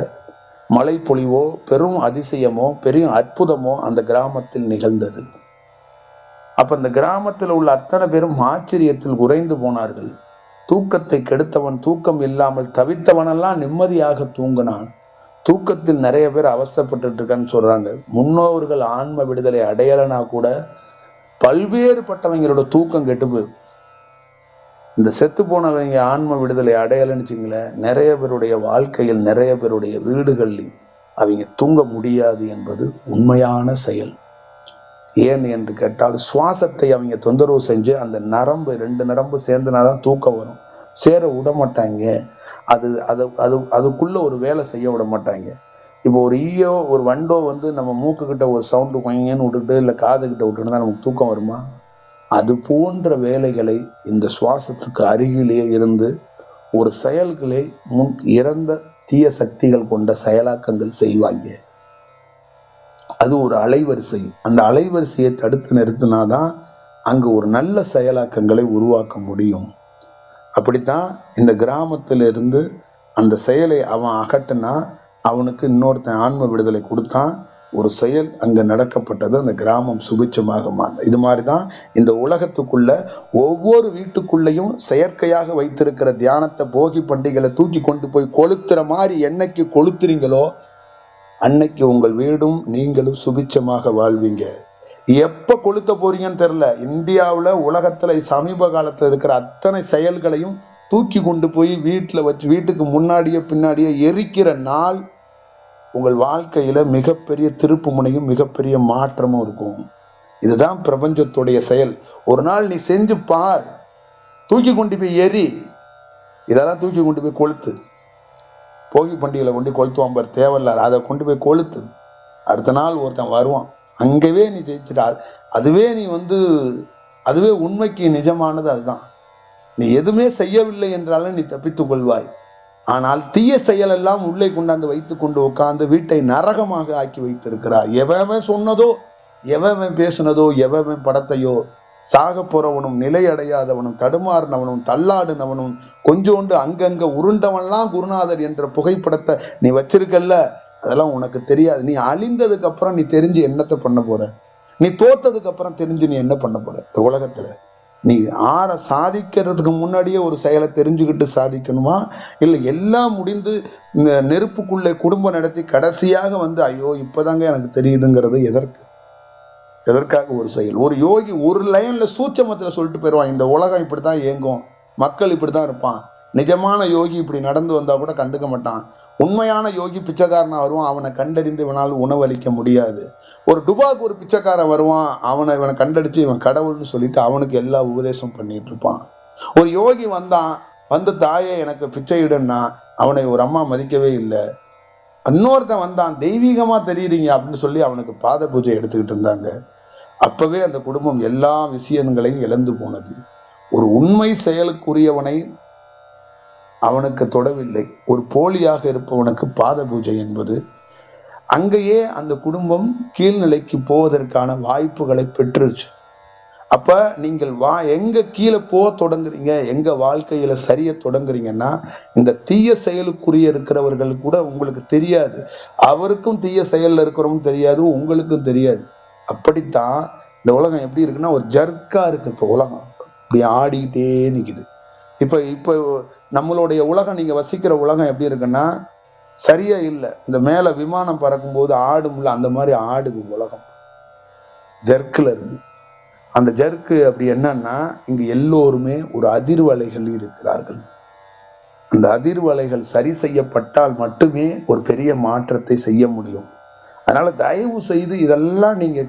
மழை பொழிவோ பெரும் அதிசயமோ பெரிய அற்புதமோ அந்த கிராமத்தில் நிகழ்ந்தது. அப்ப இந்த கிராமத்தில் உள்ள அத்தனை பேரும் ஆச்சரியத்தில் உறைந்து போனார்கள். தூக்கத்தை கெடுத்தவன் தூக்கம் இல்லாமல் தவித்தவனெல்லாம் நிம்மதியாக தூங்கினான். தூக்கத்தில் நிறைய பேர் அவஸ்தைப்பட்டு இருக்கான்னு சொல்றாங்க. முன்னோர்கள் ஆன்ம விடுதலை அடையலைனா கூட பல்வேறுபட்டவங்களோட தூக்கம் கெட்டு போயிடும். இந்த செத்து போனவங்க ஆன்ம விடுதலை அடையலைன்னு வச்சுங்களேன், நிறைய பேருடைய வாழ்க்கையில் நிறைய பேருடைய வீடுகளில் அவங்க தூங்க முடியாது என்பது உண்மையான செயல். ஏன் என்று கேட்டால் சுவாசத்தை அவங்க தொந்தரவு செஞ்சு அந்த நரம்பு 2 நரம்பு சேர்ந்துனாதான் தூக்கம் வரும். சேர விட மாட்டாங்க. அதுக்குள்ள ஒரு வேலை செய்ய விட மாட்டாங்க. இப்போ ஒரு ஈயோ ஒரு வண்டோ நம்ம மூக்கு கிட்ட ஒரு சவுண்டு கொஞ்சன்னு விட்டுட்டு இல்லை காது கிட்ட விட்டுட்டு தான் நமக்கு தூக்கம் வருமா? அது போன்ற வேலைகளை இந்த சுவாசத்துக்கு அருகிலேயே இருந்து ஒரு செயல்களை இறந்த தீய சக்திகள் கொண்ட செயலாக்கங்கள் செய்வாங்க. அது ஒரு அலைவரிசை. அந்த அலைவரிசையை தடுத்து நிறுத்தினாதான் அங்கு ஒரு நல்ல செயலாக்கங்களை உருவாக்க முடியும். அப்படித்தான் இந்த கிராமத்திலிருந்து அந்த செயலை அவன் அகட்டினா அவனுக்கு இன்னொருத்தன் ஆன்ம விடுதலை கொடுத்தான். ஒரு செயல் அங்க நடக்கப்பட்டது. அந்த கிராமம் சுபிட்சமாக மாறும். இது மாதிரிதான் இந்த உலகத்துக்குள்ள ஒவ்வொரு வீட்டுக்குள்ளேயும் செயற்கையாக வைத்திருக்கிற தியானத்தை போகி பண்டிகைகளை தூக்கி கொண்டு போய் கொளுத்துற மாதிரி என்னைக்கு கொளுத்துறீங்களோ அன்னைக்கு உங்கள் வீடும் நீங்களும் சுபிட்சமாக வாழ்வீங்க. எப்ப கொளுத்த போறீங்கன்னு தெரியல. இந்தியாவுல உலகத்துல சமீப காலத்துல இருக்கிற அத்தனை செயல்களையும் தூக்கி கொண்டு போய் வீட்டுல வச்சு வீட்டுக்கு முன்னாடியே பின்னாடியே எரிக்கிற நாள் உங்கள் வாழ்க்கையில மிகப்பெரிய திருப்பு முனையும் மிகப்பெரிய மாற்றமும் இருக்கும். இதுதான் பிரபஞ்சத்துடைய செயல். ஒரு நாள் நீ செஞ்சு பார். தூக்கி கொண்டு போய் எரி. இதெல்லாம் தூக்கி கொண்டு போய் கொளுத்து. போகி பண்டிகையில கொண்டு கொளுத்துவான் பார், தேவையில்ல. அதை கொண்டு போய் கொளுத்து. அடுத்த நாள் ஒருத்தன் வருவான். அங்கவே நீ ஜெயிச்சிட்டா. அதுவே நீ அதுவே உண்மைக்கு நிஜமானது. அதுதான் நீ எதுவுமே செய்யவில்லை என்றாலும் நீ தப்பித்துக் கொள்வாய். ஆனால் தீய செயல் எல்லாம் உள்ளே கொண்டாந்து வைத்துக் கொண்டு உட்கார்ந்து வீட்டை நரகமாக ஆக்கி வைத்திருக்கிறாய். எவன் சொன்னதோ, எவன் பேசுனதோ, எவன் படத்தையோ, சாக போறவனும் நிலை அடையாதவனும் தடுமாறினவனும் தள்ளாடினவனும் கொஞ்சோண்டு அங்கங்க உருண்டவன்லாம் குருநாதர் என்ற புகைப்படத்தை நீ வச்சிருக்கல்ல, அதெல்லாம் உனக்கு தெரியாது. நீ அழிந்ததுக்கு அப்புறம் நீ தெரிஞ்சு என்னத்தை பண்ண போற? நீ தோத்ததுக்கு அப்புறம் தெரிஞ்சு நீ என்ன பண்ண போற? இந்த உலகத்துல நீ சாதிக்கிறதுக்கு முன்னாடியே ஒரு செயலை தெரிஞ்சுக்கிட்டு சாதிக்கணுமா? இல்லை எல்லாம் முடிந்து இந்த நெருப்புக்குள்ளே குடும்பம் நடத்தி கடைசியாக ஐயோ இப்பதாங்க எனக்கு தெரியுதுங்கிறது எதற்காக ஒரு செயல்? ஒரு யோகி ஒரு லைன்ல சூட்சமத்துல சொல்லிட்டு போயிடுவான். இந்த உலகம் இப்படித்தான் இயங்கும், மக்கள் இப்படித்தான் இருப்பான். நிஜமான யோகி இப்படி நடந்து வந்தா கூட கண்டுக்க மாட்டான். உண்மையான யோகி பிச்சைக்காரனா வருவான். அவனை கண்டறிந்து இவனால் உணவளிக்க முடியாது. ஒரு டுபாக்கு ஒரு பிச்சைக்காரன் வருவான். இவனை கண்டடிச்சு இவன் கடவுள்னு சொல்லிட்டு அவனுக்கு எல்லா உபதேசம் பண்ணிட்டு இருப்பான். ஒரு யோகி வந்து தாயே எனக்கு பிச்சையிடுன்னா அவனை ஒரு அம்மா மதிக்கவே இல்லை. இன்னொருத்தன் வந்தான், தெய்வீகமா தெரியுறீங்க அப்படின்னு சொல்லி அவனுக்கு பாத பூஜை எடுத்துக்கிட்டு இருந்தாங்க. அப்பவே அந்த குடும்பம் எல்லா விஷயங்களையும் இழந்து போனது. ஒரு உண்மை செயலுக்குரியவனை அவனுக்கு தொடவில்லை. ஒரு போலியாக இருப்பவனுக்கு பாத பூஜை என்பது அங்கேயே அந்த குடும்பம் கீழ்நிலைக்கு போவதற்கான வாய்ப்புகளை பெற்றுச்சு. அப்ப நீங்கள் எங்க கீழே தொடங்குறீங்க, எங்க வாழ்க்கையில சரிய தொடங்குறீங்கன்னா இந்த தீய செயலுக்குரிய இருக்கிறவர்கள் கூட உங்களுக்கு தெரியாது. அவருக்கும் தீய செயல்ல இருக்கிறவங்க தெரியாது, உங்களுக்கும் தெரியாது. அப்படித்தான் இந்த உலகம் எப்படி இருக்குன்னா ஒரு ஜர்க்கா இருக்கு. இப்போ உலகம் இப்படி ஆடிக்கிட்டே நிக்குது. இப்ப நம்மளுடைய உலகம், நீங்க வசிக்கிற உலகம் எப்படி இருக்குன்னா சரியா இல்லை. இந்த மேல விமானம் பறக்கும் போது ஆடும்ல, அந்த மாதிரி ஆடுது உலகம். ஜர்க்குல இருந்து அந்த ஜர்க்கு அப்படி என்னன்னா இங்கு எல்லோருமே ஒரு அதிர்வலைகள் இருக்கிறார்கள். அந்த அதிர்வலைகள் சரி செய்யப்பட்டால் மட்டுமே ஒரு பெரிய மாற்றத்தை செய்ய முடியும். அதனால தயவு செய்து இதெல்லாம் நீங்க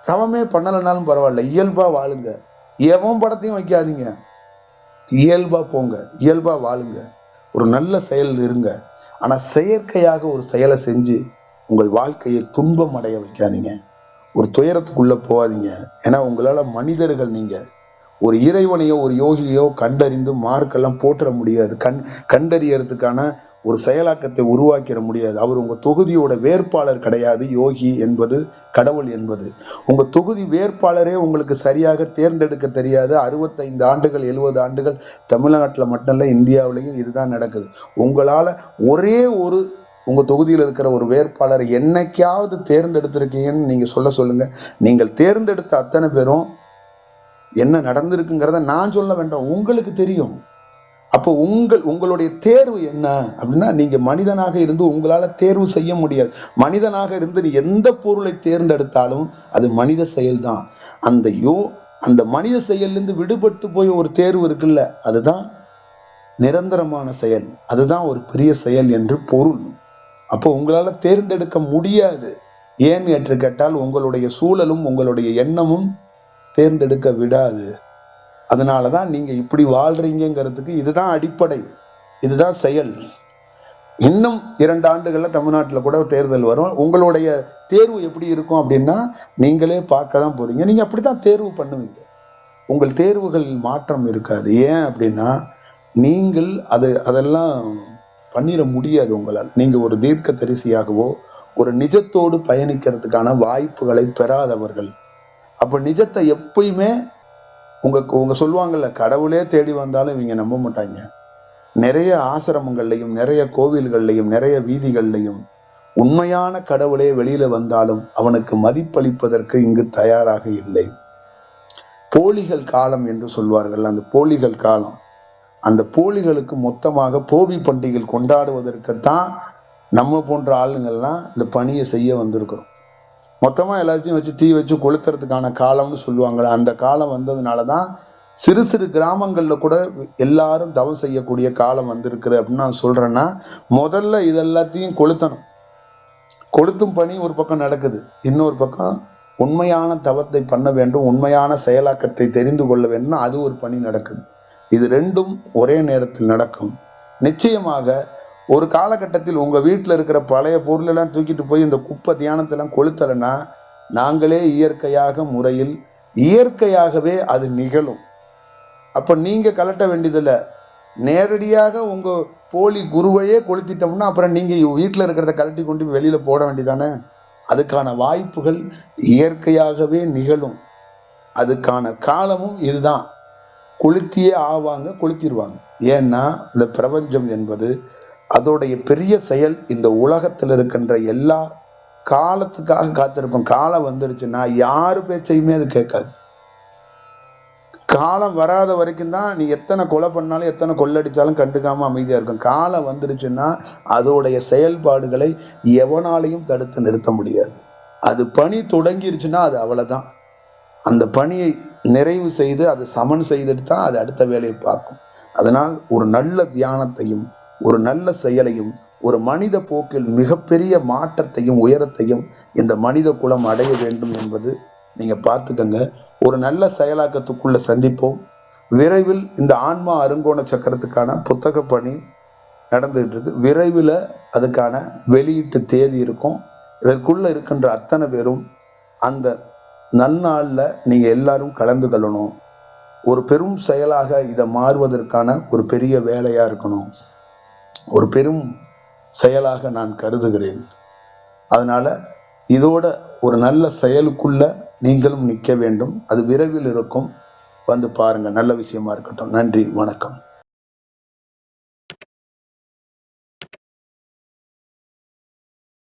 தவமே பண்ணலைனாலும் பரவாயில்ல, இயல்பா வாழுங்க. எவன் படத்தையும் வைக்காதீங்க. இயல்பா போங்க, இயல்பா வாழுங்க, ஒரு நல்ல செயல் இருங்க. ஆனா செயற்கையாக ஒரு செயலை செஞ்சு உங்கள் வாழ்க்கையை துன்பம் அடைய வைக்காதீங்க. ஒரு துயரத்துக்குள்ள போகாதீங்க. ஏன்னா உங்களால மனிதர்கள், நீங்க ஒரு இறைவனையோ ஒரு யோகியோ கண்டறிந்து மார்க்கெல்லாம் போட்டுற முடியாது. கண்டறியறதுக்கான ஒரு செயலாக்கத்தை உருவாக்கிட முடியாது. அவர் உங்க தொகுதியோட வேட்பாளர் கிடையாது. யோகி என்பது, கடவுள் என்பது உங்க தொகுதி வேட்பாளரே உங்களுக்கு சரியாக தேர்ந்தெடுக்க தெரியாது. 65 ஆண்டுகள் 70 ஆண்டுகள் தமிழ்நாட்டில் மட்டும் இல்ல, இந்தியாவிலையும் இதுதான் நடக்குது. உங்களால ஒரே ஒரு உங்க தொகுதியில் இருக்கிற ஒரு வேட்பாளர் என்னைக்காவது தேர்ந்தெடுத்திருக்கீங்கன்னு நீங்க சொல்லுங்க. நீங்கள் தேர்ந்தெடுத்த அத்தனை பேரும் என்ன நடந்திருக்குங்கிறத நான் சொல்ல வேண்டாம், உங்களுக்கு தெரியும். அப்போ உங்களுடைய தேர்வு என்ன அப்படின்னா, நீங்க மனிதனாக இருந்து உங்களால தேர்வு செய்ய முடியாது. மனிதனாக இருந்து நீ எந்த பொருளை தேர்ந்தெடுத்தாலும் அது மனித செயல்தான். அந்த மனித செயலிருந்து விடுபட்டு போய் ஒரு தேர்வு இருக்குல்ல, அதுதான் நிரந்தரமான செயல், அதுதான் ஒரு பெரிய செயல் என்று பொருள். அப்போ உங்களால தேர்ந்தெடுக்க முடியாது. ஏன் என்று கேட்டால் உங்களுடைய சூழலும் உங்களுடைய எண்ணமும் தேர்ந்தெடுக்க விடாது. அதனாலதான் நீங்க இப்படி வாழ்றீங்கிறதுக்கு இதுதான் அடிப்படை, இதுதான் செயல். இன்னும் 2 ஆண்டுகள்ல தமிழ்நாட்டுல கூட தேர்தல் வரும். உங்களுடைய தேர்வு எப்படி இருக்கும் அப்படின்னா, நீங்களே பார்க்க தான் போறீங்க. நீங்க அப்படித்தான் தேர்வு பண்ணுவீங்க. உங்கள் தேர்வுகளில் மாற்றம் இருக்காது. ஏன் அப்படின்னா, நீங்கள் அதெல்லாம் பண்ணிட முடியாது உங்களால். நீங்க ஒரு தீர்க்க தரிசியாகவோ ஒரு நிஜத்தோடு பயணிக்கிறதுக்கான வாய்ப்புகளை பெறாதவர்கள். அப்ப நிஜத்தை எப்பயுமே உங்க சொல்லுவாங்கல்ல, கடவுளே தேடி வந்தாலும் இவங்க நம்ப மாட்டாங்க. நிறைய ஆசிரமங்கள்லையும் நிறைய கோவில்கள்லையும் நிறைய வீதிகள்லையும் உண்மையான கடவுளே வெளியில வந்தாலும் அவனுக்கு மதிப்பளிப்பதற்கு இங்கு தயாராக இல்லை. போலிகள் காலம் என்று சொல்வார்கள். அந்த போலிகள் காலம், அந்த போலிகளுக்கு மொத்தமாக போவி பண்டிகை கொண்டாடுவதற்குத்தான் நம்ம போன்ற ஆளுங்கள்லாம் இந்த பணியை செய்ய வந்திருக்கிறோம். மொத்தமா எல்லாத்தையும் வச்சு தீ வச்சு கொளுத்துறதுக்கான காலம்னு சொல்லுவாங்க. அந்த காலம் வந்ததுனாலதான் சிறு சிறு கிராமங்கள்ல கூட எல்லாரும் தவம் செய்யக்கூடிய காலம் வந்திருக்குது அப்படின்னு நான் சொல்றேன்னா, முதல்ல இதெல்லாத்தையும் கொளுத்தணும். கொளுத்தும் பணி ஒரு பக்கம் நடக்குது, இன்னொரு பக்கம் உண்மையான தவத்தை பண்ண வேண்டும், உண்மையான செயலாக்கத்தை தெரிந்து கொள்ள வேண்டும், அது ஒரு பணி நடக்குது. இது ரெண்டும் ஒரே நேரத்தில் நடக்கும். நிச்சயமாக ஒரு காலகட்டத்தில் உங்க வீட்டில் இருக்கிற பழைய பொருள் எல்லாம் தூக்கிட்டு போய் இந்த குப்பை தியானத்தெல்லாம் கொளுத்தலைன்னா, நாங்களே இயற்கையாகவே அது நிகழும். அப்ப நீங்க கலட்ட வேண்டியதில்ல, நேரடியாக உங்க போலி குருவையே கொளுத்திட்டோம்னா அப்புறம் நீங்க வீட்டில் இருக்கிறத கலட்டி கொண்டு வெளியில போட வேண்டியதானே. அதுக்கான வாய்ப்புகள் இயற்கையாகவே நிகழும். அதுக்கான காலமும் இதுதான். கொளுத்தியே ஆவாங்க, கொளுத்திடுவாங்க. ஏன்னா இந்த பிரபஞ்சம் என்பது அதோடைய பெரிய செயல் இந்த உலகத்தில் இருக்கின்ற எல்லா காலத்துக்காக காத்திருப்போம். காலம் வந்துருச்சுன்னா யாரு பேச்சையுமே அது கேட்காது. காலம் வராத வரைக்கும் தான் நீ எத்தனை கொலை பண்ணாலும் எத்தனை கொள்ளடிச்சாலும் கண்டுக்காம அமைதியா இருக்கும். காலம் வந்துருச்சுன்னா அதோடைய செயல்பாடுகளை எவனாலையும் தடுத்து நிறுத்த முடியாது. அது பணி தொடங்கிருச்சுன்னா அது அவ்வளவுதான். அந்த பணியை நிறைவு செய்து அது சமன் செய்துட்டு தான் அது அடுத்த வேலையை பார்க்கும். அதனால் ஒரு நல்ல தியானத்தையும் ஒரு நல்ல செயலையும் ஒரு மனித போக்கில் மிகப்பெரிய மாற்றத்தையும் உயரத்தையும் இந்த மனித குலம் அடைய வேண்டும் என்பது நீங்க பார்த்துக்கங்க. ஒரு நல்ல செயலாக்கத்துக்குள்ள சந்திப்போம். விரைவில் இந்த ஆன்மா அருங்கோண சக்கரத்துக்கான புத்தக பணி நடந்துகிட்டு இருக்கு. விரைவில் அதுக்கான வெளியீட்டு தேதி இருக்கும். இதற்குள்ள இருக்கின்ற அத்தனை பேரும் அந்த நன்னாள்ல நீங்க எல்லாரும் கலந்து கொள்ளணும். ஒரு பெரும் செயலாக இதை மாறுவதற்கான ஒரு பெரிய வேலையா இருக்கணும், ஒரு பெரும் செயலாக நான் கருதுகிறேன். அதனால இதோட ஒரு நல்ல செயலுக்குள்ள நீங்களும் நிற்க வேண்டும். அது விரைவில் இருக்கும், வந்து பாருங்க. நல்ல விஷயமா இருக்கட்டும். நன்றி, வணக்கம்.